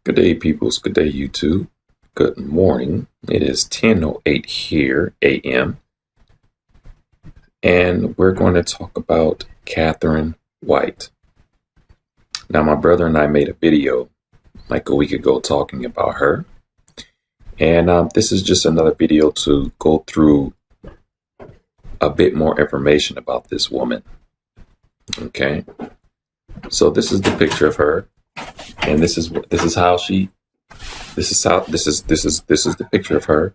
Good day, peoples. Good day, YouTube. Good morning. It is 10:08 here, a.m. And we're going to talk about Catherine White. Now, my brother and I made a video like a week ago talking about her. And this is just another video to go through a bit more information about this woman. Okay. So this is the picture of her. And this is the picture of her.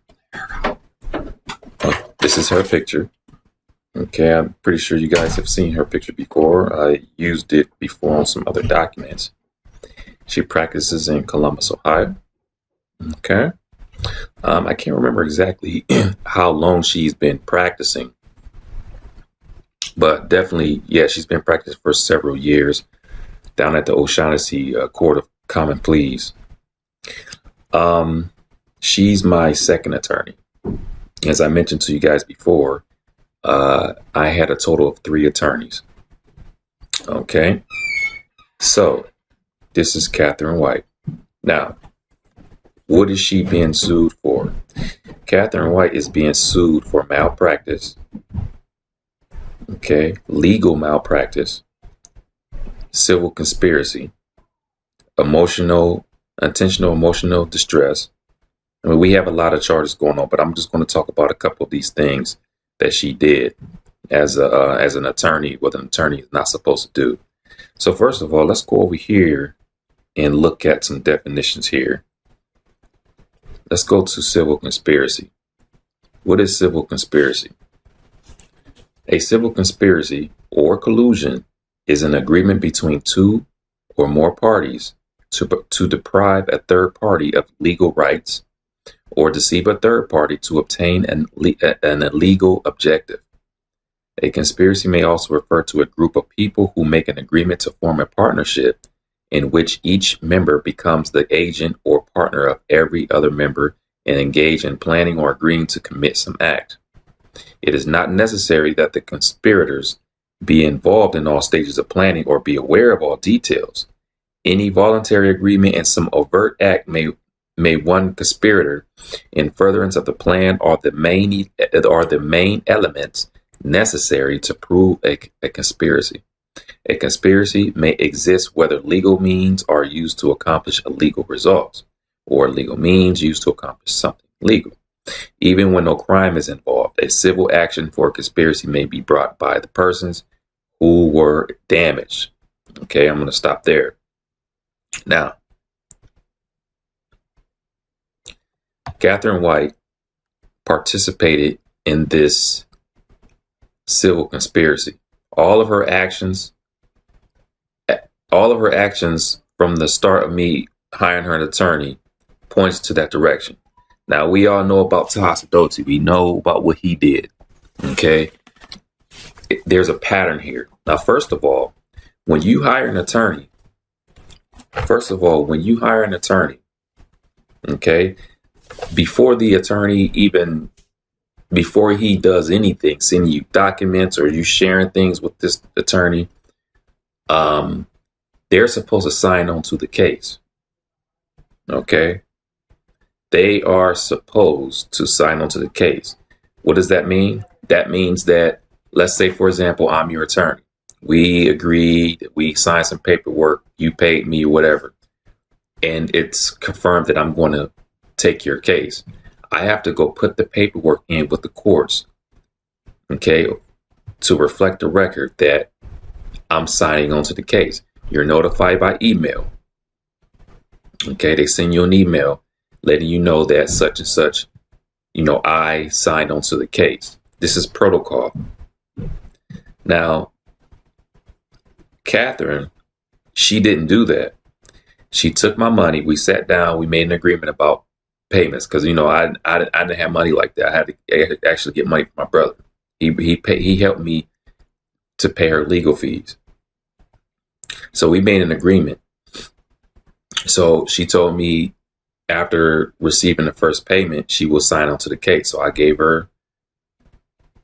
This is her picture. Okay, I'm pretty sure you guys have seen her picture before. I used it before on some other documents. She practices in Columbus, Ohio. Okay. I can't remember exactly how long she's been practicing, but definitely, yeah, she's been practicing for several years down at the O'Shaughnessy Court of Common Pleas. She's my second attorney. As I mentioned to you guys before, I had a total of 3 attorneys. Okay. So this is Catherine White. Now, what is she being sued for? Catherine White is being sued for malpractice. Okay. Legal malpractice, civil conspiracy, intentional emotional distress. I mean, we have a lot of charges going on, but I'm just going to talk about a couple of these things that she did as an attorney, what an attorney is not supposed to do. So first of all, let's go over here and look at some definitions here. Let's go to civil conspiracy. What is civil conspiracy? A civil conspiracy or collusion is an agreement between 2 or more parties to deprive a third party of legal rights or deceive a third party to obtain an illegal objective. A conspiracy may also refer to a group of people who make an agreement to form a partnership in which each member becomes the agent or partner of every other member and engage in planning or agreeing to commit some act. It is not necessary that the conspirators be involved in all stages of planning or be aware of all details. Any voluntary agreement and some overt act may one conspirator in furtherance of the plan are the main elements necessary to prove a conspiracy. A conspiracy may exist whether legal means are used to accomplish illegal results or legal means used to accomplish something legal. Even when no crime is involved, a civil action for a conspiracy may be brought by the persons who were damaged. Okay, I'm going to stop there. Now, Catherine White participated in this civil conspiracy. All of her actions from the start of me hiring her an attorney points to that direction. Now, we all know about Tahasa Doti. We know about what he did. Okay. There's a pattern here. Now, first of all, when you hire an attorney, okay, before he does anything, sending you documents or you sharing things with this attorney, they're supposed to sign on to the case. Okay. They are supposed to sign on to the case. What does that mean? That means that, let's say, for example, I'm your attorney. We agreed, we signed some paperwork, you paid me or whatever, and it's confirmed that I'm going to take your case. I have to go put the paperwork in with the courts, okay, to reflect the record that I'm signing on to the case. You're notified by email. Okay, they send you an email letting you know that such and such, I signed on to the case. This is protocol. Now, Catherine, she didn't do that. She took my money. We sat down. We made an agreement about payments because, I didn't have money like that. I had to actually get money from my brother. He helped me to pay her legal fees. So we made an agreement. So she told me after receiving the first payment, she will sign on to the case. So I gave her,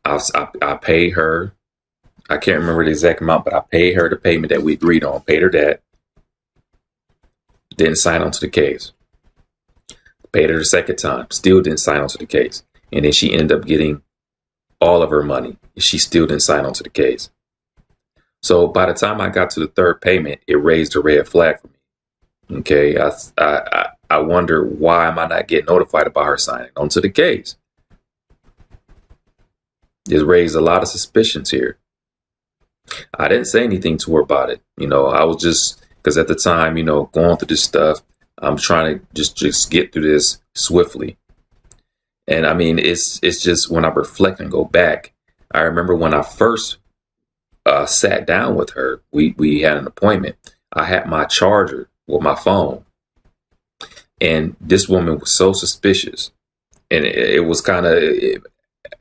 I paid her. I can't remember the exact amount, but I paid her the payment that we agreed on, paid her that. Didn't sign on to the case. Paid her the second time. Still didn't sign on to the case. And then she ended up getting all of her money. She still didn't sign on to the case. So by the time I got to the third payment, it raised a red flag for me. Okay. I wonder, why am I not getting notified about her signing onto the case? It raised a lot of suspicions here. I didn't say anything to her about it. I was just, because at the time, going through this stuff, I'm trying to just get through this swiftly. And I mean, it's just, when I reflect and go back, I remember when I first sat down with her, we had an appointment. I had my charger with my phone. And this woman was so suspicious. And it was it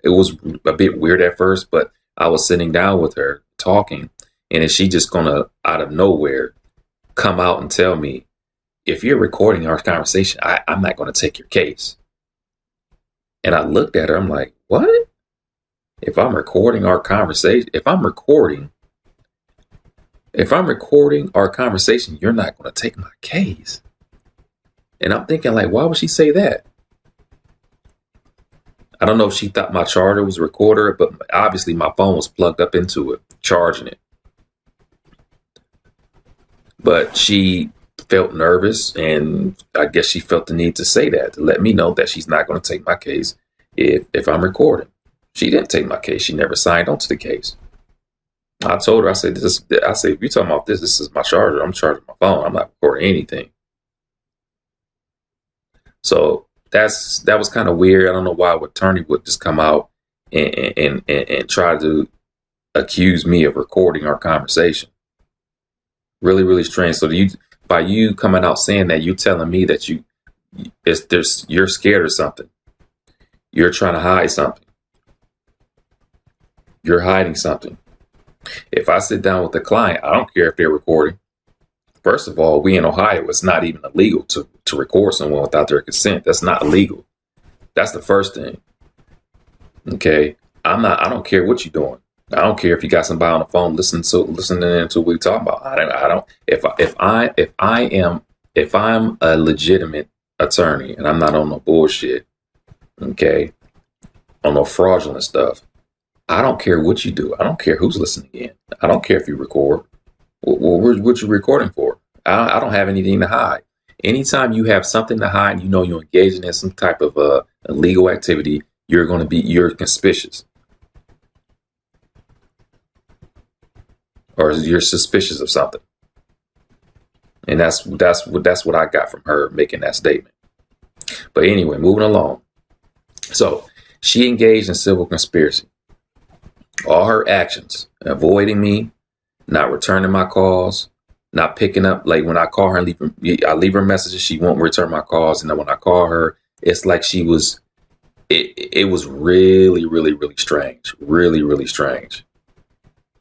was a bit weird at first, but I was sitting down with her talking, and is she just gonna, out of nowhere, come out and tell me, if you're recording our conversation, I'm not going to take your case. And I looked at her, I'm like, what? If I'm recording our conversation, if I'm recording our conversation, you're not going to take my case. And I'm thinking, like, why would she say that? I don't know if she thought my charger was a recorder, but obviously my phone was plugged up into it, charging it. But she felt nervous, and I guess she felt the need to say that, to let me know that she's not going to take my case if I'm recording. She didn't take my case. She never signed on to the case. I told her, I said, if you're talking about this is my charger. I'm charging my phone. I'm not recording anything. So that was kind of weird. I don't know why an attorney would just come out and try to accuse me of recording our conversation. Really, really strange. So by you coming out saying that, you telling me that you're scared of something. You're trying to hide something. You're hiding something. If I sit down with the client, I don't care if they're recording. First of all, we in Ohio, it's not even illegal to record someone without their consent. That's not illegal. That's the first thing. Okay. I don't care what you're doing. I don't care if you got somebody on the phone listening to what we talk about. I don't. If I'm a legitimate attorney and I'm not on no bullshit, okay, on no fraudulent stuff, I don't care what you do. I don't care who's listening in. I don't care if you record. What you recording for? I don't have anything to hide. Anytime you have something to hide, you're engaging in some type of illegal activity, you're conspicuous. Or you're suspicious of something. And that's what I got from her making that statement. But anyway, moving along. So she engaged in civil conspiracy. All her actions, avoiding me, not returning my calls, not picking up, like when I call her and I leave her messages, she won't return my calls. And then when I call her, it's like it was really, really, really strange. Really, really strange.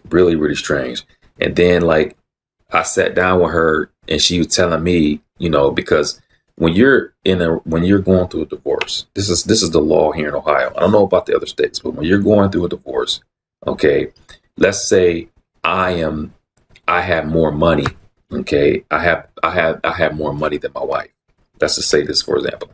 Really, really strange. And then like I sat down with her and she was telling me, because when you're going through a divorce, this is the law here in Ohio. I don't know about the other states, but when you're going through a divorce, okay, let's say I have more money. Okay. I have more money than my wife. Let's just say this, for example.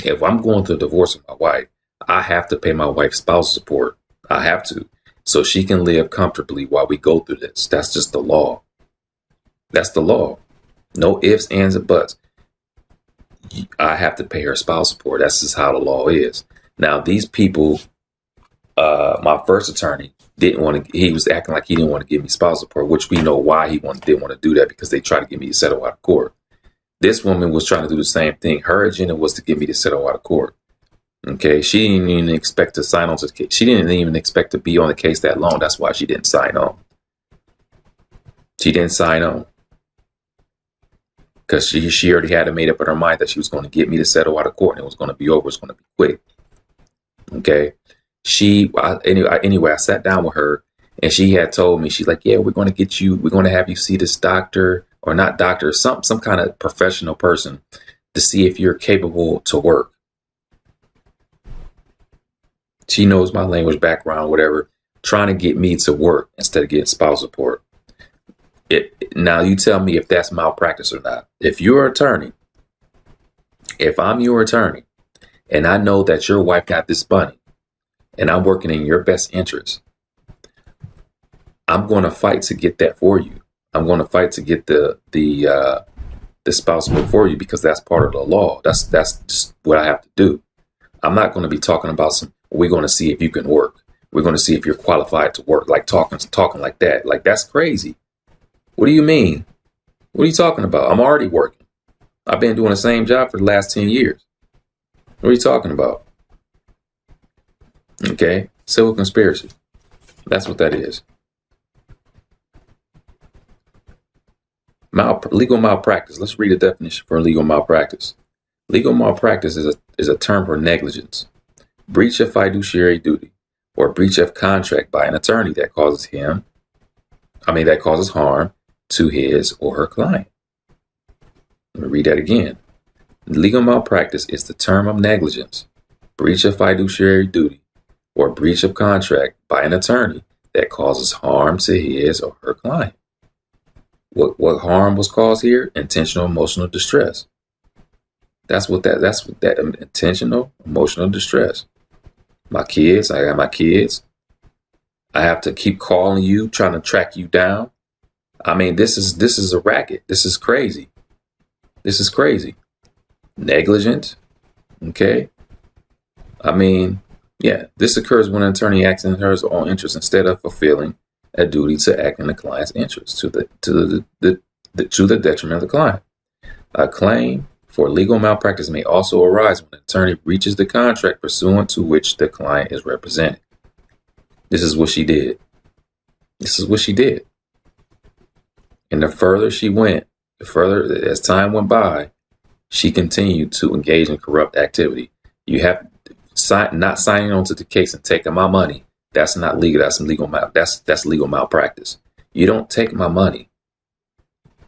If I'm going through a divorce with my wife, I have to pay my wife's spousal support. I have to, so she can live comfortably while we go through this. That's just the law. That's the law. No ifs, ands, and buts. I have to pay her spousal support. That's just how the law is. Now, these people, my first attorney he was acting like he didn't want to give me spousal support, which we know why he didn't want to do that, because they tried to get me to settle out of court. This woman was trying to do the same thing. Her agenda was to get me to settle out of court. Okay. She didn't even expect to sign on to the case. She didn't even expect to be on the case that long. That's why she didn't sign on. She didn't sign on because she already had it made up in her mind that she was going to get me to settle out of court and it was going to be over. It's going to be quick. Okay. Anyway, I sat down with her and she had told me, she's like, yeah, we're going to have you see this doctor, or not doctor, some kind of professional person to see if you're capable to work. She knows my language background, whatever, trying to get me to work instead of getting spousal support. Now you tell me if that's malpractice or not. If I'm your attorney, and I know that your wife got this money, and I'm working in your best interest, I'm going to fight to get that for you. I'm going to fight to get the spouse for you, because that's part of the law. That's just what I have to do. I'm not going to be talking about we're going to see if you can work. We're going to see if you're qualified to work, like talking like that. Like, that's crazy. What do you mean? What are you talking about? I'm already working. I've been doing the same job for the last 10 years. What are you talking about? Okay. Civil conspiracy. That's what that is. Legal malpractice. Let's read a definition for legal malpractice. Legal malpractice is a term for negligence, breach of fiduciary duty, or breach of contract by an attorney that causes harm to his or her client. Let me read that again. Legal malpractice is the term of negligence, breach of fiduciary duty, or breach of contract by an attorney that causes harm to his or her client. What harm was caused here? Intentional emotional distress. That's what that intentional emotional distress. I got my kids. I have to keep calling you, trying to track you down. I mean, this is a racket. This is crazy. This is crazy. Negligent. Okay. I mean, yeah, this occurs when an attorney acts in her own interest instead of fulfilling a duty to act in the client's interest to the detriment of the client. A claim for legal malpractice may also arise when an attorney breaches the contract pursuant to which the client is represented. This is what she did. And the further she went, as time went by, she continued to engage in corrupt activity. You have not signing on to the case and taking my money. That's not legal. That's legal malpractice. You don't take my money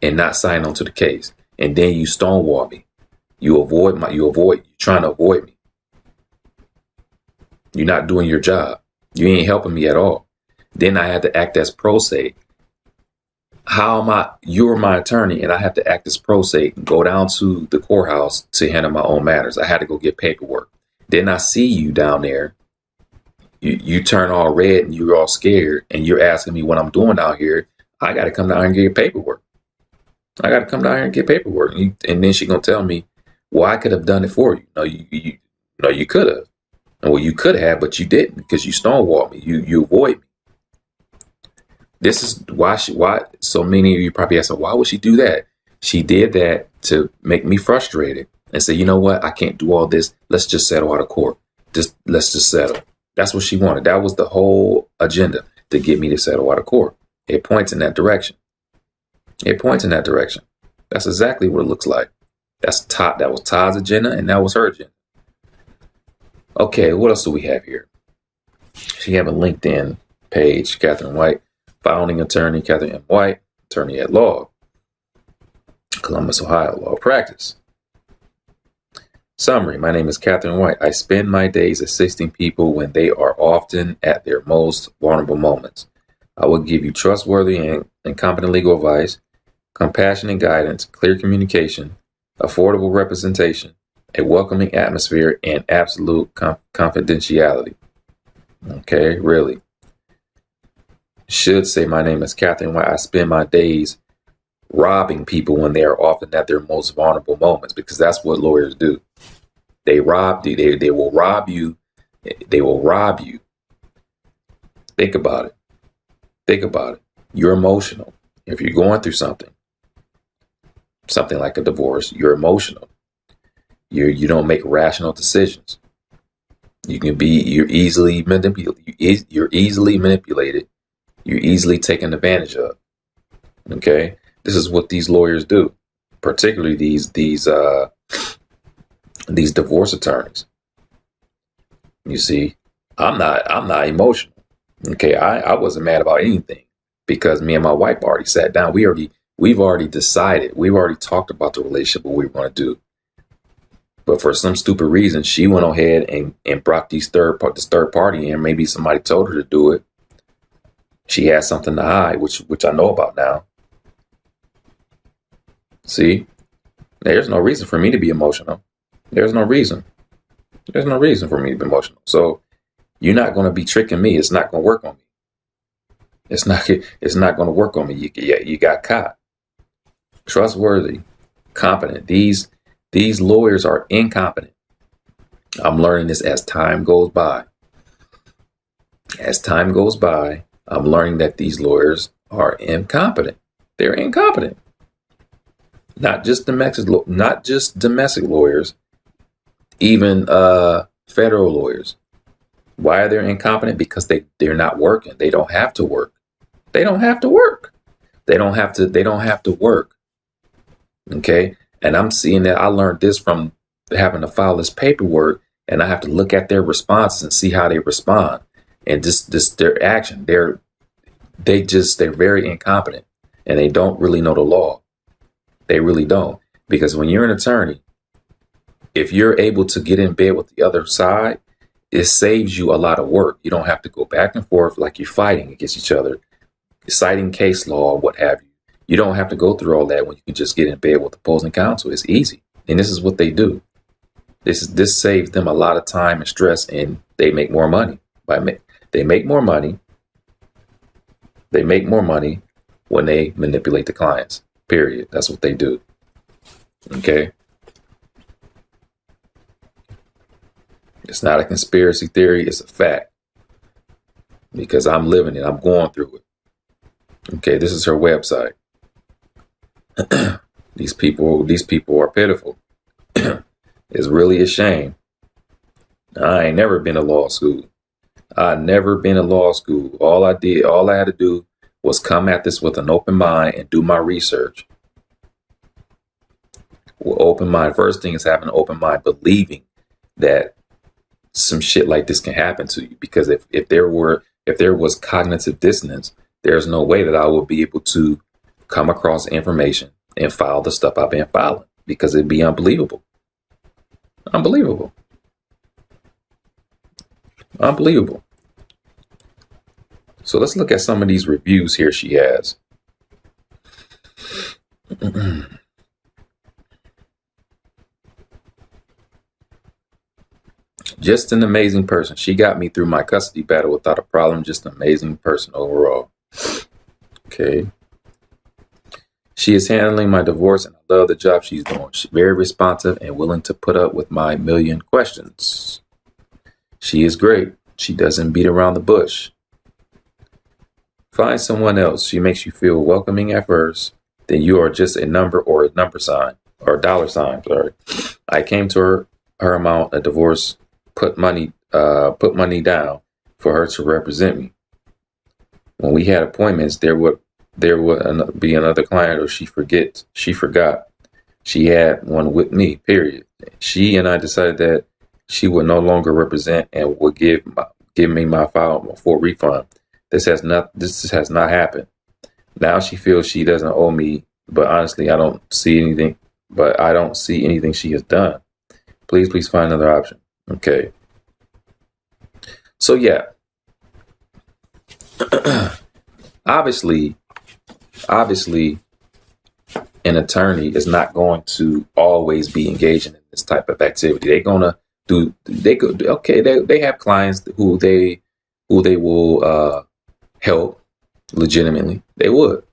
and not sign on to the case, and then you stonewall me. You're trying to avoid me. You're not doing your job. You ain't helping me at all. Then I had to act as pro se. You're my attorney, and I have to act as pro se and go down to the courthouse to handle my own matters. I had to go get paperwork. Then I see you down there. You turn all red and you're all scared, and you're asking me what I'm doing out here. I got to come down here and get paperwork. And then she's going to tell me, well, I could have done it for you. No, you could have. Well, you could have, but you didn't, because you stonewalled me. You avoid me. This is why so many of you probably ask, why would she do that? She did that to make me frustrated and say, you know what? I can't do all this. Let's just settle out of court. Let's just settle. That's what she wanted. That was the whole agenda, to get me to settle out of court. It points in that direction. That's exactly what it looks like. That was Todd's agenda, and that was her agenda. Okay, what else do we have here? She have a LinkedIn page, Catherine White, founding attorney, Catherine M. White, attorney at law, Columbus, Ohio, law practice. Summary: my name is Catherine White. I spend my days assisting people when they are often at their most vulnerable moments. I will give you trustworthy and competent legal advice, compassionate guidance, clear communication, affordable representation, a welcoming atmosphere, and absolute confidentiality. Okay, really. Should say my name is Catherine White. I spend my days robbing people when they are often at their most vulnerable moments, because that's what lawyers do. They rob you. They will rob you. They will rob you. Think about it. You're emotional. If you're going through something like a divorce, you're emotional. You don't make rational decisions. You're easily manipulated. You're easily taken advantage of. Okay, this is what these lawyers do, particularly these divorce attorneys. You see, I'm not emotional. Okay, I wasn't mad about anything, because me and my wife already sat down. We've already decided. We've already talked about the relationship, what we want to do. But for some stupid reason, she went ahead and brought this third party in. Maybe somebody told her to do it. She had something to hide, which I know about now. See, there's no reason for me to be emotional. There's no reason. There's no reason for me to be emotional. So you're not going to be tricking me. It's not going to work on me. It's not. It's not going to work on me. You got caught. Trustworthy, competent. These lawyers are incompetent. I'm learning this as time goes by. As time goes by, I'm learning that these lawyers are incompetent. They're incompetent. Not just domestic lawyers, even federal lawyers. Why are they incompetent? Because they're not working. They don't have to work. They don't have to work. They don't have to work. Okay. And I'm seeing that I learned this from having to file this paperwork, and I have to look at their responses and see how they respond. And just their action. They're very incompetent, and they don't really know the law. They really don't. Because when you're an attorney, if you're able to get in bed with the other side, it saves you a lot of work. You don't have to go back and forth like you're fighting against each other, citing case law, what have you. You don't have to go through all that when you can just get in bed with opposing counsel. It's easy. And this is what they do. This saves them a lot of time and stress, and they make more money. They make more money. They make more money when they manipulate the clients. Period. That's what they do. Okay. It's not a conspiracy theory. It's a fact. Because I'm living it. I'm going through it. Okay. This is her website. These people are pitiful. It's really a shame. I ain't never been to law school. I never been to law school. All I had to do was come at this with an open mind and do my research. Well, open mind. First thing is having an open mind, believing that some shit like this can happen to you. Because if there was cognitive dissonance, there's no way that I would be able to come across information and file the stuff I've been filing, because it'd be unbelievable. Unbelievable. Unbelievable. So let's look at some of these reviews here she has. Just an amazing person. She got me through my custody battle without a problem. Just an amazing person overall. Okay. She is handling my divorce, and I love the job she's doing. She's very responsive and willing to put up with my million questions. She is great. She doesn't beat around the bush. Find someone else. She makes you feel welcoming at first. Then you are just a number or a number sign or a dollar sign. Sorry. I came to her amount of divorce, put money down for her to represent me. When we had appointments, there would be another client, or she forgot she had one with me, period. She and I decided that she would no longer represent and would give me my file for refund. This has not happened. Now she feels she doesn't owe me, but honestly, I don't see anything she has done. Please find another option. Okay. So yeah. Obviously, an attorney is not going to always be engaging in this type of activity. They have clients who they will help legitimately. They would.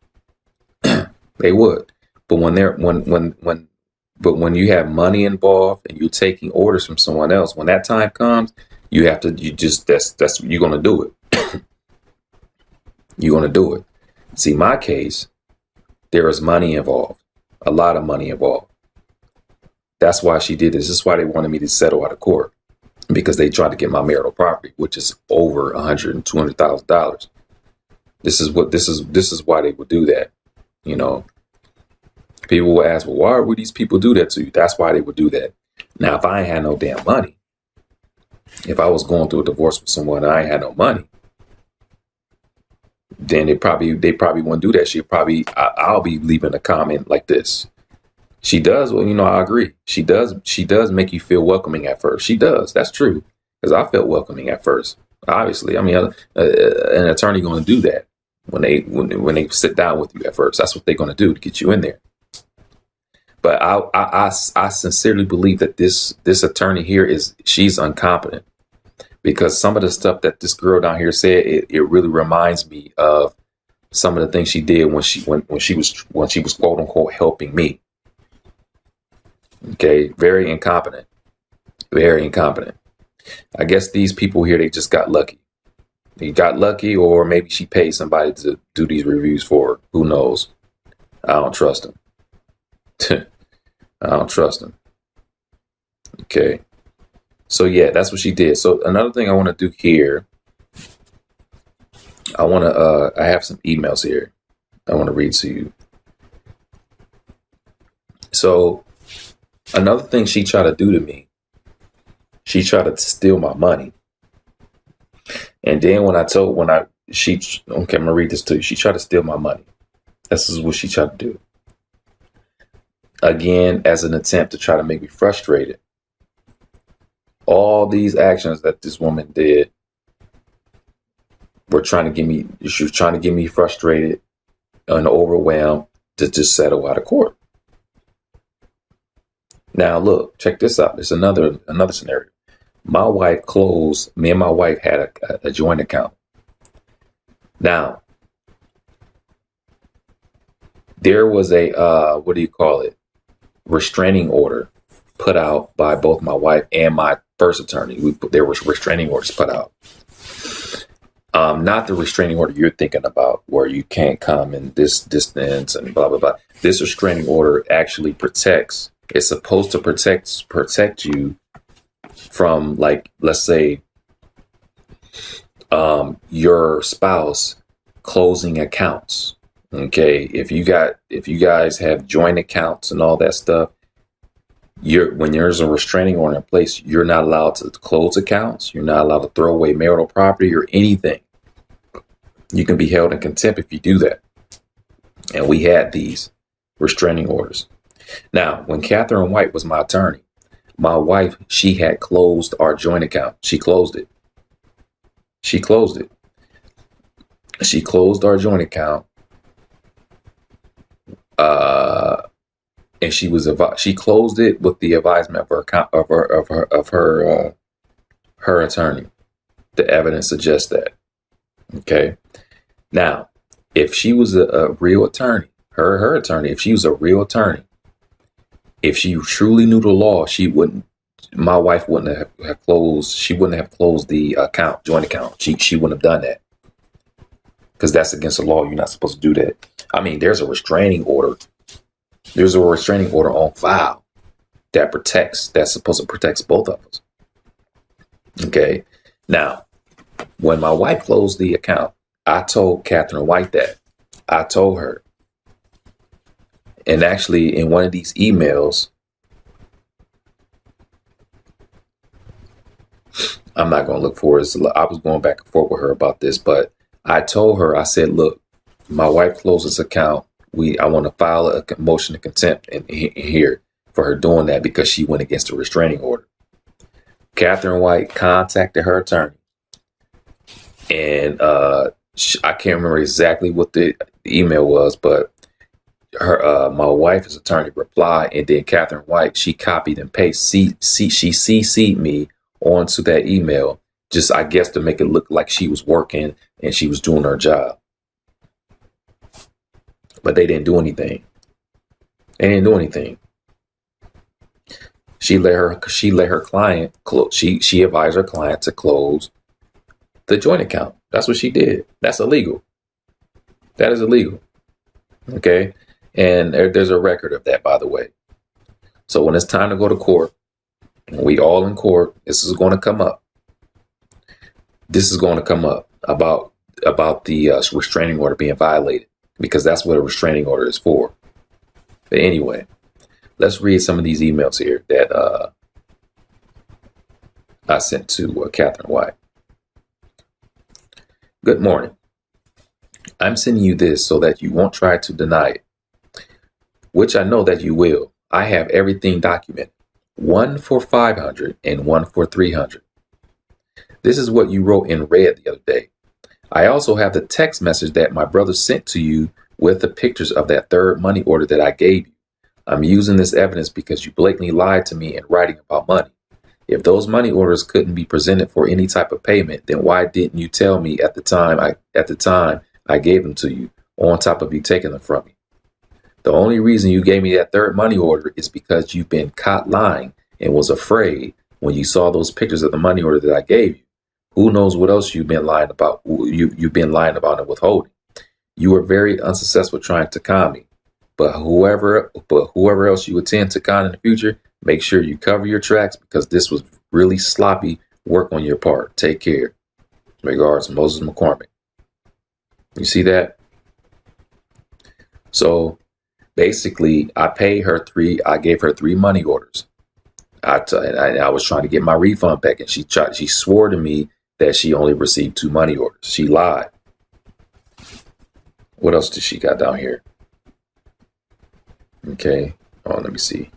They would. But when you have money involved and you're taking orders from someone else, when that time comes, you're going to do it. You're going to do it. See, my case, there is money involved, a lot of money involved. That's why she did this. This is why they wanted me to settle out of court, because they tried to get my marital property, which is over $100,000 and $200,000. This is why they would do that. You know, people will ask, well, why would these people do that to you? That's why they would do that. Now, if I ain't had no damn money, if I was going through a divorce with someone and I ain't had no money, then they probably wouldn't do that. I'll be leaving a comment like this. She does. Well, I agree. She does make you feel welcoming at first. She does. That's true. Because I felt welcoming at first. Obviously, an attorney going to do that when they sit down with you at first. That's what they're going to do to get you in there. But I sincerely believe that this attorney here she's incompetent, because some of the stuff that this girl down here said, it really reminds me of some of the things she did when she was quote unquote helping me. Okay, very incompetent. Very incompetent. I guess these people here, they just got lucky. They got lucky, or maybe she paid somebody to do these reviews for her. Who knows? I don't trust them. I don't trust them. Okay. So yeah, that's what she did. So another thing I want to do here, I have some emails here I want to read to you. So another thing she tried to do to me, she tried to steal my money. And then I'm gonna read this to you. She tried to steal my money. This is what she tried to do. Again, as an attempt to try to make me frustrated. All these actions that this woman did were trying to she was trying to get me frustrated and overwhelmed to just settle out of court. Now look, check this out. There's another scenario. Me and my wife had a joint account. Now, there was a, restraining order put out by both my wife and my first attorney. There were restraining orders put out. Not the restraining order you're thinking about, where you can't come in this distance and blah, blah, blah. This restraining order actually it's supposed to protect you from, like, let's say, your spouse closing accounts. Okay, if you guys have joint accounts and all that stuff, when there's a restraining order in place, you're not allowed to close accounts. You're not allowed to throw away marital property or anything. You can be held in contempt if you do that. And we had these restraining orders. Now, when Catherine White was my attorney, my wife, she had closed our joint account. She closed it. She closed our joint account. And she closed it with the advisement of her attorney. The evidence suggests that. Okay. Now, if she was a real attorney, her attorney, if she was a real attorney, if she truly knew the law, my wife wouldn't have closed. She wouldn't have closed the joint account. She wouldn't have done that, because that's against the law. You're not supposed to do that. I mean, there's a restraining order. There's a restraining order on file that's supposed to protect both of us. Okay. Now, when my wife closed the account, I told Catherine White that. I told her. And actually, in one of these emails, I'm not going to look for it. I was going back and forth with her about this, but I told her, I said, look, my wife closed this account. I want to file a motion of contempt in here for her doing that, because she went against the restraining order. Catherine White contacted her attorney, and I can't remember exactly what the email was, but my wife's attorney replied, and then Catherine White, she copied and pasted. She CC'd me onto that email, just, I guess, to make it look like she was working and she was doing her job. But they didn't do anything. They didn't do anything. She let her client close. She advised her client to close the joint account. That's what she did. That's illegal. That is illegal. Okay. And there's a record of that, by the way. So when it's time to go to court, and we all in court, this is going to come up. This is going to come up about the restraining order being violated, because that's what a restraining order is for. But anyway, let's read some of these emails here that I sent to Catherine White. Good morning. I'm sending you this so that you won't try to deny it, which I know that you will. I have everything documented. One for 500 and one for 300. This is what you wrote in red the other day. I also have the text message that my brother sent to you with the pictures of that third money order that I gave you. I'm using this evidence because you blatantly lied to me in writing about money. If those money orders couldn't be presented for any type of payment, then why didn't you tell me at the time I gave them to you, on top of you taking them from me? The only reason you gave me that third money order is because you've been caught lying and was afraid when you saw those pictures of the money order that I gave you. Who knows what else you've been lying about? You've been lying about and withholding. You were very unsuccessful trying to con me. But whoever else you intend to con in the future, make sure you cover your tracks, because this was really sloppy work on your part. Take care. Regards, Moses McCormick. You see that? So basically, I gave her 3 money orders. I was trying to get my refund back, and she swore to me that she only received 2 money orders. She lied. What else did she got down here? Okay. Oh, let me see.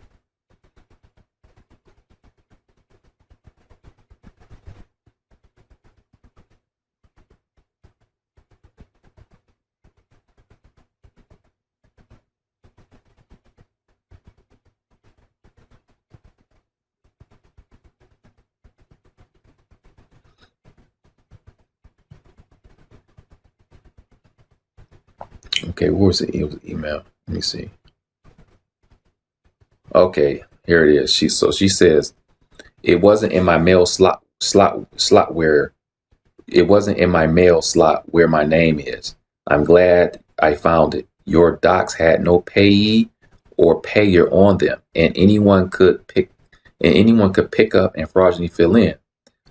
Okay, what was it? It was an email. Let me see. Okay, here it is. She says, it wasn't in my mail slot where it wasn't in my mail slot where my name is. I'm glad I found it. Your docs had no payee or payer on them, and anyone could pick up and fraudulently fill in.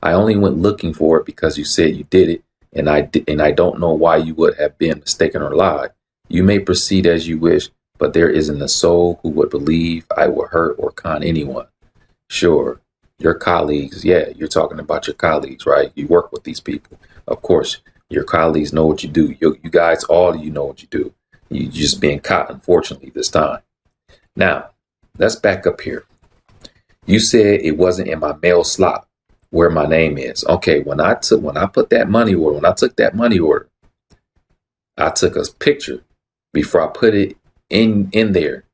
I only went looking for it because you said you did it, and I don't know why you would have been mistaken or lied. You may proceed as you wish, but there isn't a soul who would believe I would hurt or con anyone. Sure, your colleagues, yeah, you're talking about your colleagues, right? You work with these people. Of course, your colleagues know what you do. You guys, all of you know what you do. You're just being caught, unfortunately, this time. Now, let's back up here. You said it wasn't in my mail slot where my name is. Okay, when I took that money order, I took a picture before I put it in there.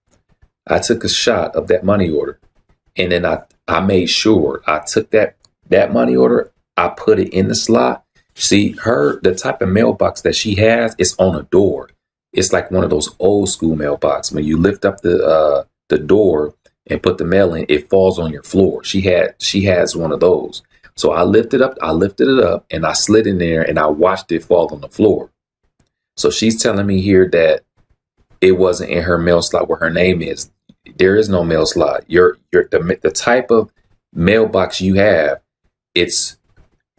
I took a shot of that money order, and then I made sure I took that money order, I put it in the slot. See, the type of mailbox that she has is on a door. It's like one of those old school mailboxes. When you lift up the door and put the mail in, it falls on your floor. She has one of those. So I lifted it up and I slid in there and I watched it fall on the floor. So she's telling me here that it wasn't in her mail slot where her name is. There is no mail slot. The type of mailbox you have, it's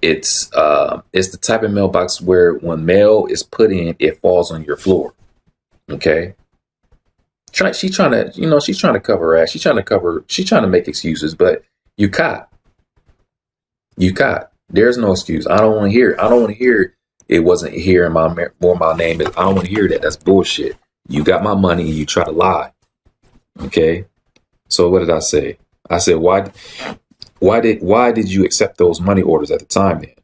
the type of mailbox where when mail is put in, it falls on your floor. Okay. She's trying to cover her ass. She's trying to make excuses, but you caught. There's no excuse. I don't want to hear it wasn't here in my name is. I don't want to hear that. That's bullshit. You got my money and you try to lie. Okay. So what did I say? I said, why did you accept those money orders at the time then?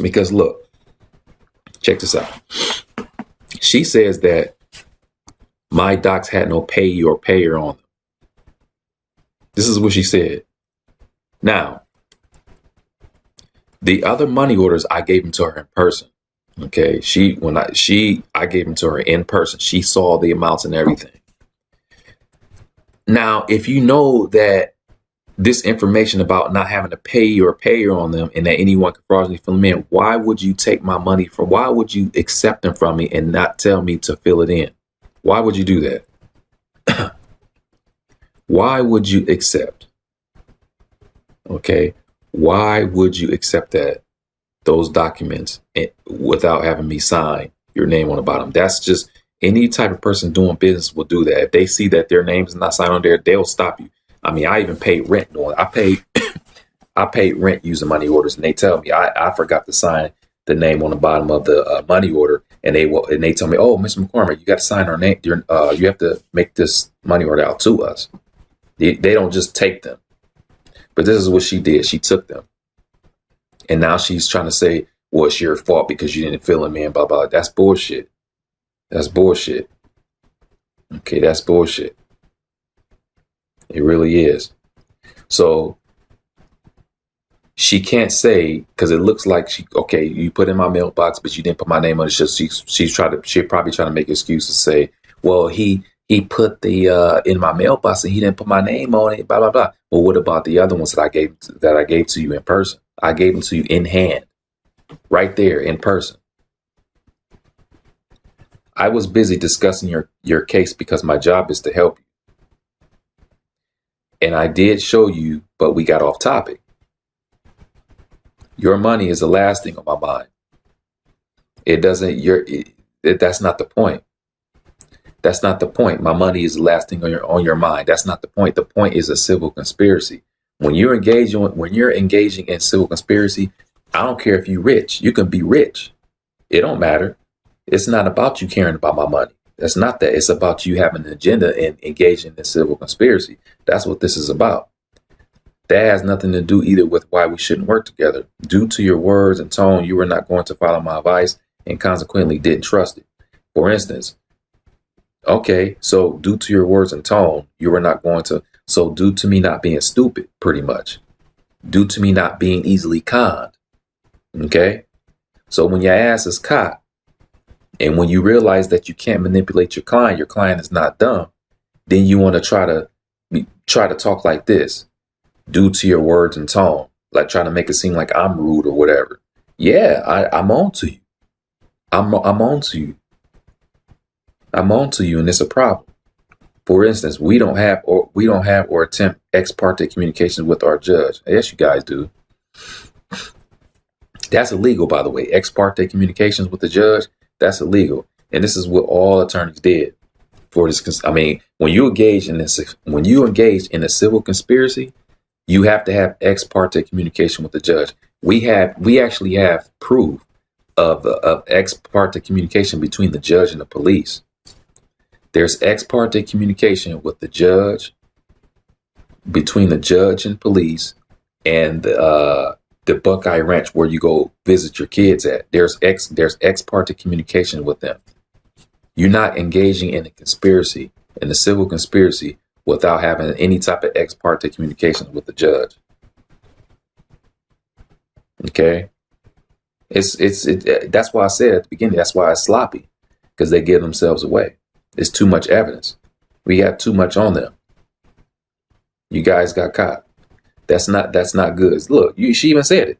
Because look, check this out. She says that my docs had no payee or payer on them. This is what she said. Now, the other money orders, I gave them to her in person. Okay. I gave them to her in person. She saw the amounts and everything. Now, if you know that this information about not having a payee or payer on them and that anyone can fraudulently fill them in, why would you take my money why would you accept them from me and not tell me to fill it in? Why would you do that? Why would you accept? Okay. Why would you accept those documents without having me sign your name on the bottom? That's just any type of person doing business will do that. If they see that their name is not signed on there, they'll stop you. I mean, I even paid rent. I paid rent using money orders, and they tell me I forgot to sign the name on the bottom of the money order, and they tell me, "Oh, Mr. McCormick, you got to sign our name. You have to make this money order out to us." They don't just take them. But this is what she did. She took them. And now she's trying to say, well, it's your fault because you didn't fill them in, blah, blah. That's bullshit. That's bullshit. Okay, that's bullshit. It really is. So she can't say, because it looks like okay, you put in my mailbox, but you didn't put my name on it. She's probably trying to make excuses, say, well, he put the in my mailbox and he didn't put my name on it, blah blah blah. Well, what about the other ones that I gave to you in person? I gave them to you in hand, right there in person. I was busy discussing your case because my job is to help you. And I did show you, but we got off topic. Your money is the last thing on my mind. That's not the point. That's not the point. My money is the last thing on your mind. That's not the point. The point is a civil conspiracy. When you're engaging in civil conspiracy, I don't care if you're rich. You can be rich. It don't matter. It's not about you caring about my money. That's not that. It's about you having an agenda and engaging in civil conspiracy. That's what this is about. That has nothing to do either with why we shouldn't work together. Due to your words and tone, you were not going to follow my advice and consequently didn't trust it. For instance, okay, so due to your words and tone, you were not going to. So due to me not being stupid, pretty much. Due to me not being easily conned. Okay? So when your ass is caught, and when you realize that you can't manipulate your client is not dumb, then you want to try to talk like this. Due to your words and tone, like trying to make it seem like I'm rude or whatever. Yeah, I'm on to you. I'm on to you. I'm on to you, and it's a problem. For instance, we don't have or attempt ex parte communications with our judge. Yes, you guys do. That's illegal, by the way. Ex parte communications with the judge, that's illegal, and this is what all attorneys did for this. I mean, when you engage in a civil conspiracy, you have to have ex parte communication with the judge. We actually have proof of ex parte communication between the judge and the police. There's ex parte communication with the judge, between the judge and police, and the Buckeye Ranch where you go visit your kids at. There's ex parte communication with them. You're not engaging in a conspiracy, in a civil conspiracy, without having any type of ex parte communication with the judge. Okay, that's why I said at the beginning. That's why it's sloppy, because they give themselves away. It's too much evidence. We have too much on them. You guys got caught. That's not good. Look, she even said it.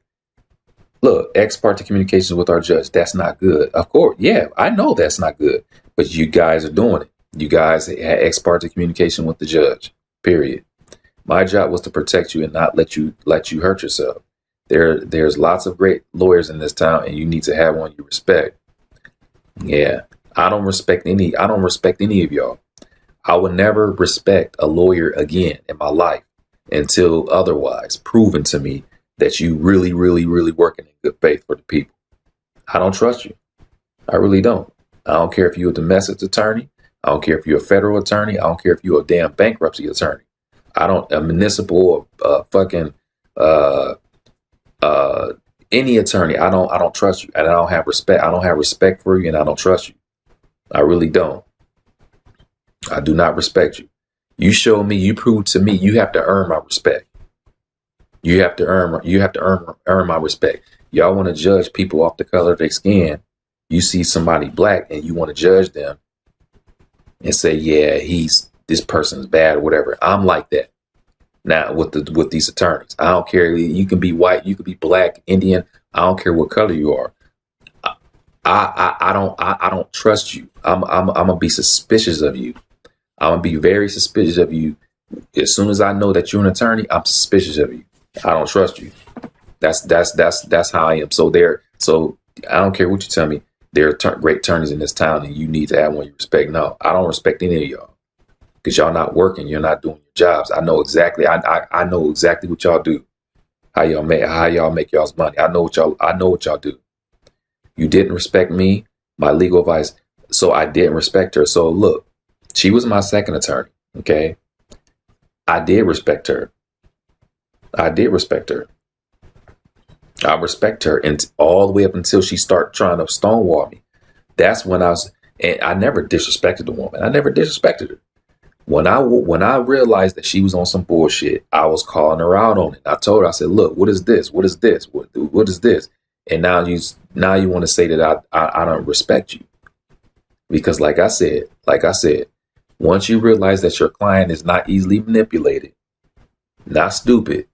Look, ex parte communications with our judge. That's not good. Of course, yeah, I know that's not good, but you guys are doing it. You guys had ex parte communication with the judge, period. My job was to protect you and not let you hurt yourself. There's lots of great lawyers in this town, and you need to have one you respect. Yeah, I don't respect any of y'all. I will never respect a lawyer again in my life until otherwise proven to me that you really, really, really working in good faith for the people. I don't trust you. I really don't. I don't care if you're a domestic attorney. I don't care if you're a federal attorney. I don't care if you're a damn bankruptcy attorney. A municipal or fucking any attorney. I don't trust you, and I don't have respect. I don't have respect for you, and I don't trust you. I really don't. I do not respect you. You show me, you prove to me, you have to earn my respect. You have to earn my respect. Y'all want to judge people off the color of their skin. You see somebody black and you want to judge them and say, yeah, this person's bad or whatever. I'm like that now with these attorneys. I don't care. You can be white, you can be black, Indian. I don't care what color you are. I don't trust you. I'm gonna be suspicious of you. I'm gonna be very suspicious of you. As soon as I know that you're an attorney, I'm suspicious of you. I don't trust you. That's how I am. So I don't care what you tell me. There are great attorneys in this town, and you need to have one you respect. No, I don't respect any of y'all because y'all not working. You're not doing your jobs. I know exactly. I know exactly what y'all do. How y'all make y'all's money. I know what y'all do. You didn't respect me, my legal advice, so I didn't respect her. So look, she was my second attorney. Okay, I did respect her. I respect her, and all the way up until she started trying to stonewall me. That's when and I never disrespected the woman. I never disrespected her. When I realized that she was on some bullshit, I was calling her out on it. I told her, I said, "Look, what is this? What is this? What is this?" And now you want to say that I don't respect you because, like I said, once you realize that your client is not easily manipulated, not stupid,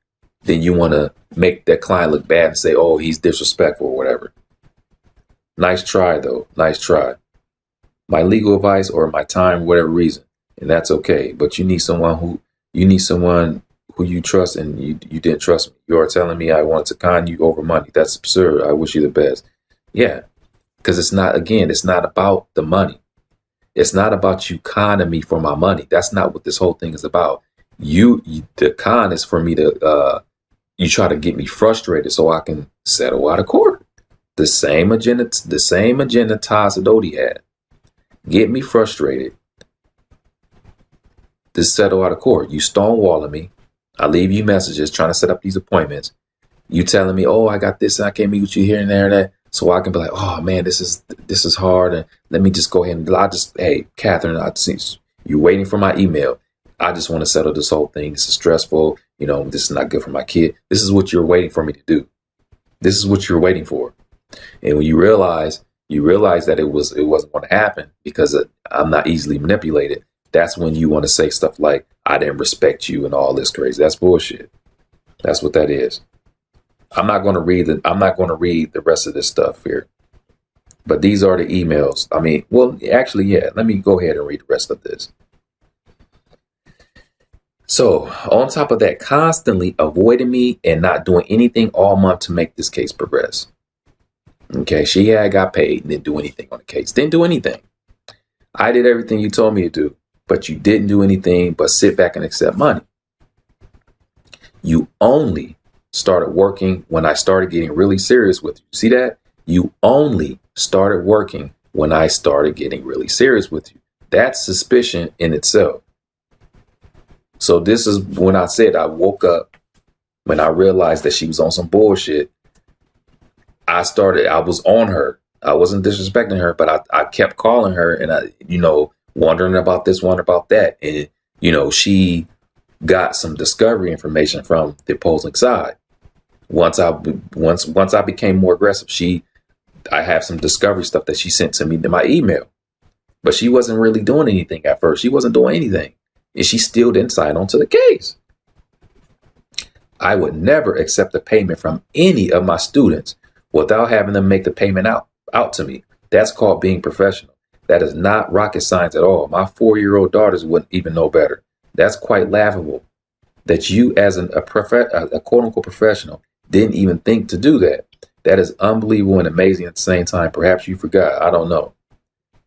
then you want to make that client look bad and say, "Oh, he's disrespectful" or whatever. Nice try, though. Nice try. My legal advice or my time, whatever reason, and that's okay. But you need someone who you trust, and you didn't trust me. You are telling me I wanted to con you over money. That's absurd. I wish you the best. Yeah, because it's not about the money. It's not about you conning me for my money. That's not what this whole thing is about. The con is for me to you try to get me frustrated so I can settle out of court. The same agenda Todd Sidoti had. Get me frustrated to settle out of court. You stonewalling me. I leave you messages trying to set up these appointments. You telling me, "Oh, I got this and I can't meet with you here and there and that." So I can be like, "Oh man, this is hard. And let me just go ahead and hey, Catherine, you're waiting for my email. I just want to settle this whole thing. This is stressful. This is not good for my kid. This is what you're waiting for me to do. This is what you're waiting for." And when you realize that it wasn't going to happen because I'm not easily manipulated, that's when you want to say stuff like, "I didn't respect you" and all this crazy. That's bullshit. That's what that is. I'm not going to read the rest of this stuff here. But these are the emails. I mean, well, actually, yeah, let me go ahead and read the rest of this. So, on top of that, constantly avoiding me and not doing anything all month to make this case progress. Okay, she had got paid and didn't do anything on the case. Didn't do anything. I did everything you told me to do, but you didn't do anything but sit back and accept money. You only started working when I started getting really serious with you. See that? You only started working when I started getting really serious with you. That's suspicion in itself. So this is when I said I woke up when I realized that she was on some bullshit. I was on her. I wasn't disrespecting her, but I kept calling her and wondering about this, wondering about that. And, she got some discovery information from the opposing side. Once I became more aggressive, I have some discovery stuff that she sent to me in my email, but she wasn't really doing anything at first. She wasn't doing anything, and she still didn't sign on to the case. I would never accept a payment from any of my students without having them make the payment out to me. That's called being professional. That is not rocket science at all. My 4-year-old daughters wouldn't even know better. That's quite laughable that you as a quote unquote professional didn't even think to do that. That is unbelievable and amazing at the same time. Perhaps you forgot. I don't know.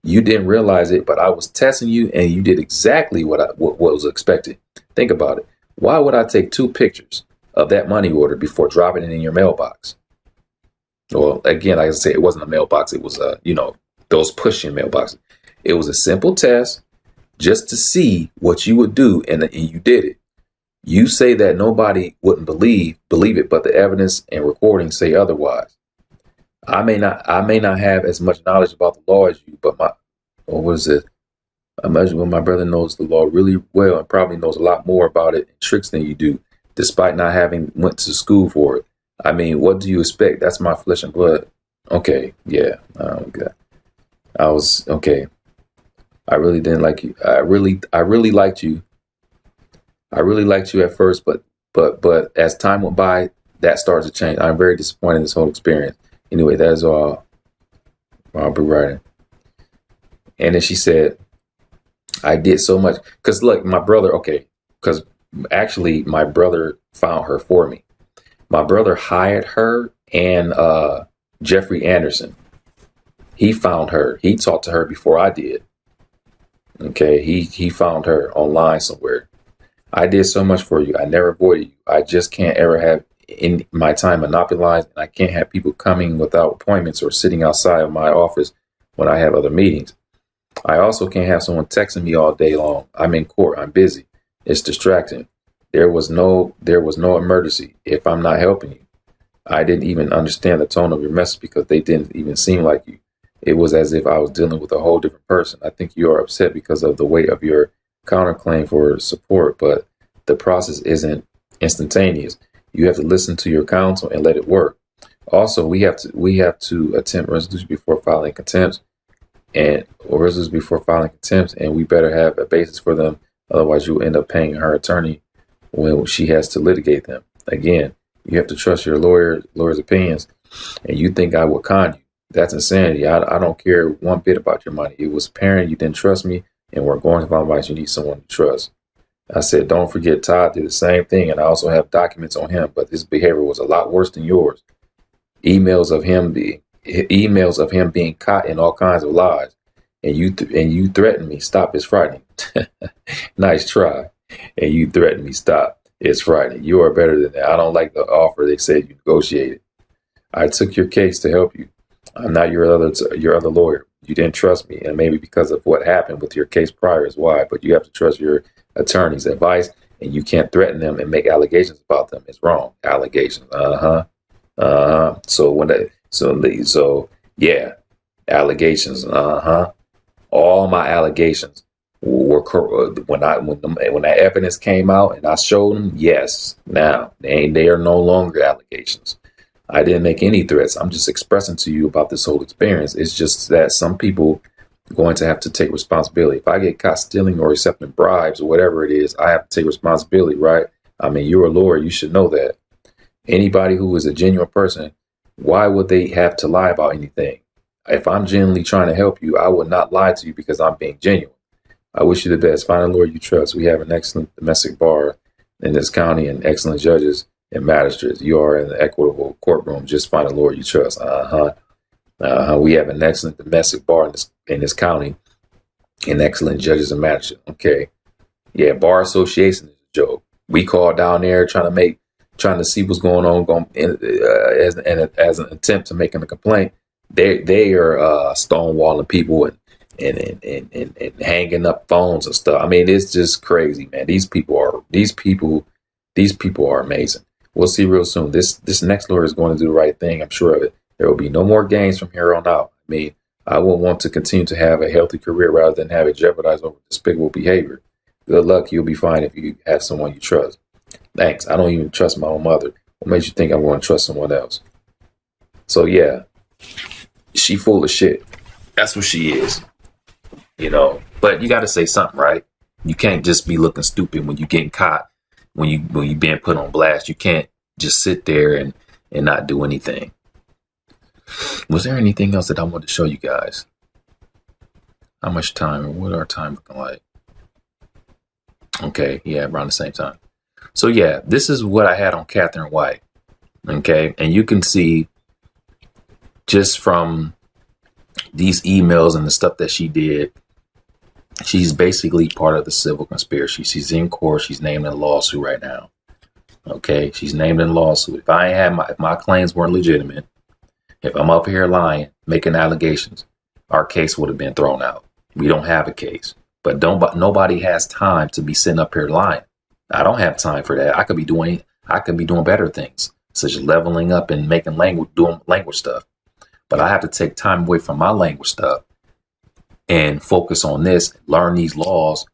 You didn't realize it, but I was testing you and you did exactly what was expected. Think about it. Why would I take 2 pictures of that money order before dropping it in your mailbox? Well, again, like I say, it wasn't a mailbox. It was, those push-in mailboxes. It was a simple test just to see what you would do, and you did it. You say that nobody wouldn't believe it, but the evidence and recordings say otherwise. I may not have as much knowledge about the law as you, but I imagine when my brother knows the law really well and probably knows a lot more about it and tricks than you do, despite not having went to school for it. I mean, what do you expect? That's my flesh and blood. Okay, yeah. Okay. I was okay. I really didn't like you. I really liked you. I really liked you at first, but as time went by, that started to change. I'm very disappointed in this whole experience. Anyway, that is all I'll be writing. And then she said, I did so much. Because look, my brother, because actually my brother found her for me. My brother hired her and Jeffrey Anderson. He found her. He talked to her before I did. Okay, he found her online somewhere. I did so much for you. I never avoided you. I just can't ever have in my time monopolized, and I can't have people coming without appointments or sitting outside of my office when I have other meetings. I also can't have someone texting me all day long. I'm in court. I'm busy. It's distracting. There was no emergency if I'm not helping you. I didn't even understand the tone of your message because they didn't even seem like you. It was as if I was dealing with a whole different person. I think you are upset because of the weight of your counterclaim for support, but the process isn't instantaneous. You have to listen to your counsel and let it work. Also, we have to attempt resolution before filing contempt, and we better have a basis for them. Otherwise, you'll end up paying her attorney when she has to litigate them. Again, you have to trust your lawyer's opinions, and you think I will con you. That's insanity. I don't care one bit about your money. It was apparent you didn't trust me, and we're going to my advice. You need someone to trust. I said, don't forget Todd did the same thing, and I also have documents on him, but his behavior was a lot worse than yours. Emails of him being caught in all kinds of lies, and you threatened me. Stop, it's frightening. Nice try. And you threatened me. Stop, it's frightening. You are better than that. I don't like the offer they said you negotiated. I took your case to help you. I'm not your other lawyer. You didn't trust me, and maybe because of what happened with your case prior is why. But you have to trust your attorney's advice, and you can't threaten them and make allegations about them. It's wrong. Allegations. So yeah, allegations. All my allegations were when that evidence came out and I showed them. Yes, now they are no longer allegations. I didn't make any threats. I'm just expressing to you about this whole experience. It's just that some people are going to have to take responsibility. If I get caught stealing or accepting bribes or whatever it is, I have to take responsibility, right? I mean, you're a lawyer. You should know that. Anybody who is a genuine person, why would they have to lie about anything? If I'm genuinely trying to help you, I would not lie to you because I'm being genuine. I wish you the best. Find a lawyer you trust. We have an excellent domestic bar in this county and excellent judges and magistrates. You are in the equitable courtroom. Just find a lawyer you trust. We have an excellent domestic bar in this county and excellent judges and magistrates. Okay. Yeah, bar association is a joke. We call down there trying to see what's going on, as an attempt to making a complaint. They are stonewalling people and hanging up phones and stuff. I mean, it's just crazy, man. These people are amazing. We'll see real soon. This next lawyer is going to do the right thing. I'm sure of it. There will be no more games from here on out. I mean, I will want to continue to have a healthy career rather than have it jeopardized over despicable behavior. Good luck. You'll be fine if you have someone you trust. Thanks. I don't even trust my own mother. What makes you think I'm going to trust someone else? So yeah, she full of shit. That's what she is. But you got to say something, right? You can't just be looking stupid when you're getting caught, when you being put on blast. You can't just sit there and not do anything. Was there anything else that I wanted to show you guys? How much time? What our time looking like? Okay, yeah, around the same time. So yeah, this is what I had on Catherine White. Okay, and you can see just from these emails and the stuff that she did, she's basically part of the civil conspiracy. She's in court. She's named in a lawsuit right now. Okay, she's named in a lawsuit. If my claims weren't legitimate, if I'm up here lying, making allegations, our case would have been thrown out. We don't have a case. But nobody has time to be sitting up here lying. I don't have time for that. I could be doing better things, such as leveling up and doing language stuff. But I have to take time away from my language stuff and focus on this, learn these laws,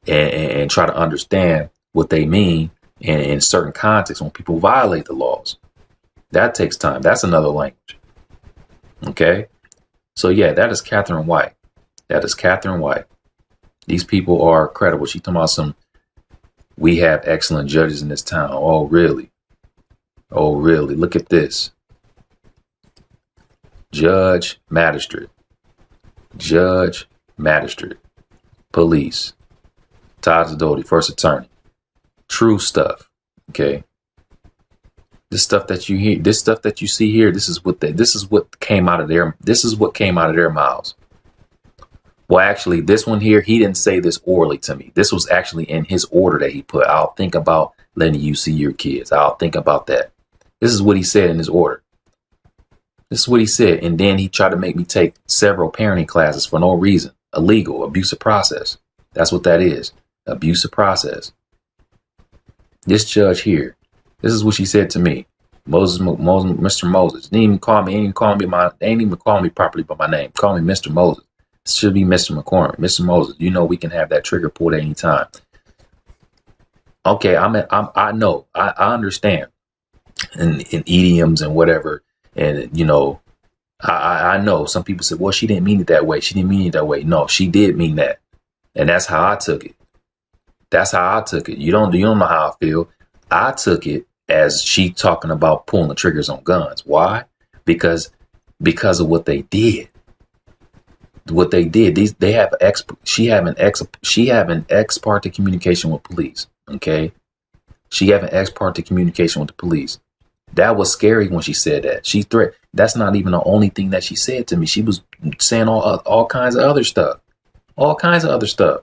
and try to understand what they mean in certain contexts when people violate the laws. That takes time. That's another language. Okay? So yeah, that is Catherine White. These people are credible. She talking about we have excellent judges in this town. Oh, really? Look at this. Judge, magistrate, police, Todd Zadoti, first attorney. True stuff. Okay. This stuff that you hear, this stuff that you see here, this is what came out of their mouths. Well, actually, this one here, he didn't say this orally to me. This was actually in his order that he put. I'll think about letting you see your kids. I'll think about that. This is what he said in his order. This is what he said. And then he tried to make me take several parenting classes for no reason. Illegal, abusive process. That's what that is. Abusive process. This judge here, this is what she said to me. Mr. Moses. They ain't even call me properly by my name. Call me Mr. Moses. should be Mr. McCormick. Mr. Moses, you know we can have that trigger pulled at any time. Okay, I know. I understand. In idioms and whatever. And, you know, I know some people say, well, she didn't mean it that way. She didn't mean it that way. No, she did mean that. And that's how I took it. That's how I took it. You don't know how I feel. I took it as she talking about pulling the triggers on guns. Why? Because of what they did. What they did. They have she have an ex parte communication with police. Okay. She have an ex parte communication with the police. That was scary when she said that. That's not even the only thing that she said to me. She was saying all kinds of other stuff. All kinds of other stuff.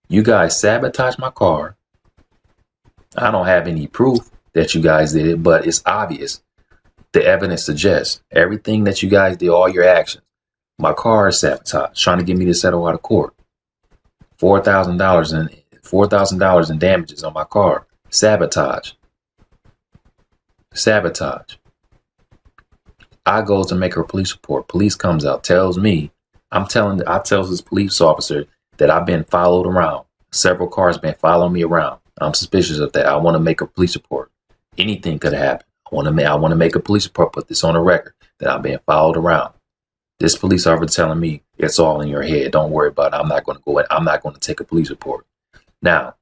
You guys sabotaged my car. I don't have any proof that you guys did it, but it's obvious. The evidence suggests everything that you guys did, all your actions. My car is sabotaged, trying to get me to settle out of court. $4,000 in damages on my car. Sabotage. I go to make a police report. Police comes out, tells me, I tell this police officer that I've been followed around. Several cars been following me around. I'm suspicious of that. I want to make a police report. Anything could happen. I want to make a police report, put this on the record that I'm being followed around. This police officer telling me it's all in your head. Don't worry about it. I'm not going to go in. I'm not going to take a police report. Now,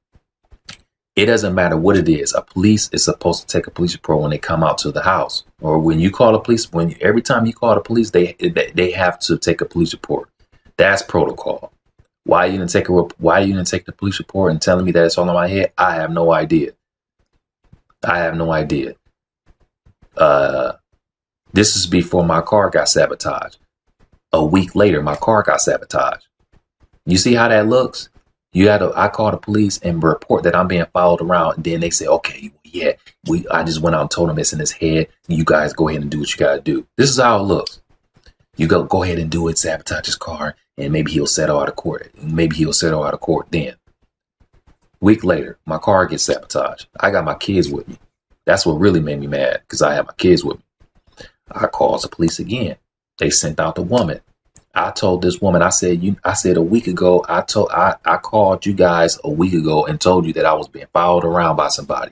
it doesn't matter what it is. A police is supposed to take a police report when they come out to the house, or when you call the police. Every time you call the police, they have to take a police report. That's protocol. Why you didn't take the police report and telling me that it's all in my head? I have no idea. This is before my car got sabotaged. A week later, my car got sabotaged. You see how that looks? I call the police and report that I'm being followed around. And then they say, okay, yeah, I just went out and told him it's in his head. You guys go ahead and do what you got to do. This is how it looks. You go ahead and do it, sabotage his car, and maybe he'll settle out of court. Then. Week later, my car gets sabotaged. I got my kids with me. That's what really made me mad, because I have my kids with me. I called the police again. They sent out the woman. I told this woman, I said a week ago, I called you guys a week ago and told you that I was being followed around by somebody.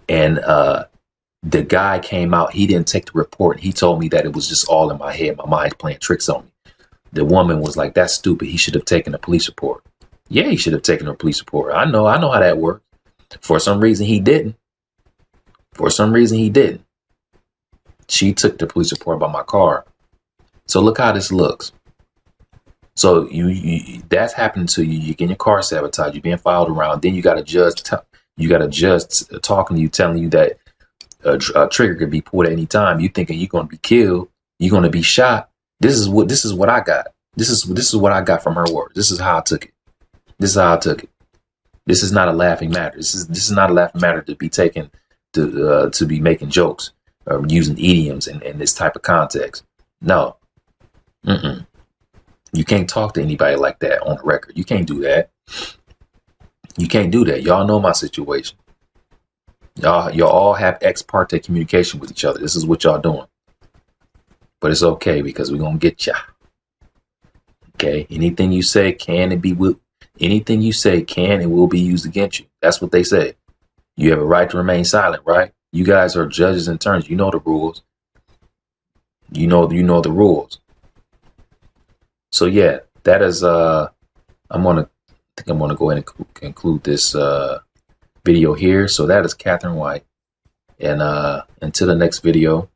And the guy came out. He didn't take the report. He told me that it was just all in my head. My mind's playing tricks on me. The woman was like, that's stupid. He should have taken a police report. Yeah, he should have taken a police report. I know how that works. For some reason, he didn't. She took the police report about my car. So look how this looks. So you that's happening to you. You're getting your car sabotaged. You're being followed around. Then you got a judge talking to you, telling you that a trigger could be pulled at any time. You thinking you're going to be killed. You're going to be shot. This is what I got. This is what I got from her words. This is how I took it. This is not a laughing matter. This is not a laughing matter to be taken to be making jokes or using idioms in this type of context. No. You can't talk to anybody like that on the record. You can't do that. Y'all know my situation. Y'all all have ex parte communication with each other. This is what y'all doing. But it's okay, because we're going to get ya. Okay? Anything you say can and will be used against you. That's what they say. You have a right to remain silent, right? You guys are judges and attorneys. You know the rules. You know the rules. So yeah, that is I'm gonna go ahead and conclude this video here. So that is Catherine White, and until the next video,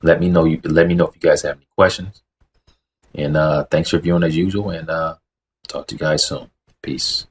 let me know if you guys have any questions, and thanks for viewing as usual, and talk to you guys soon. Peace.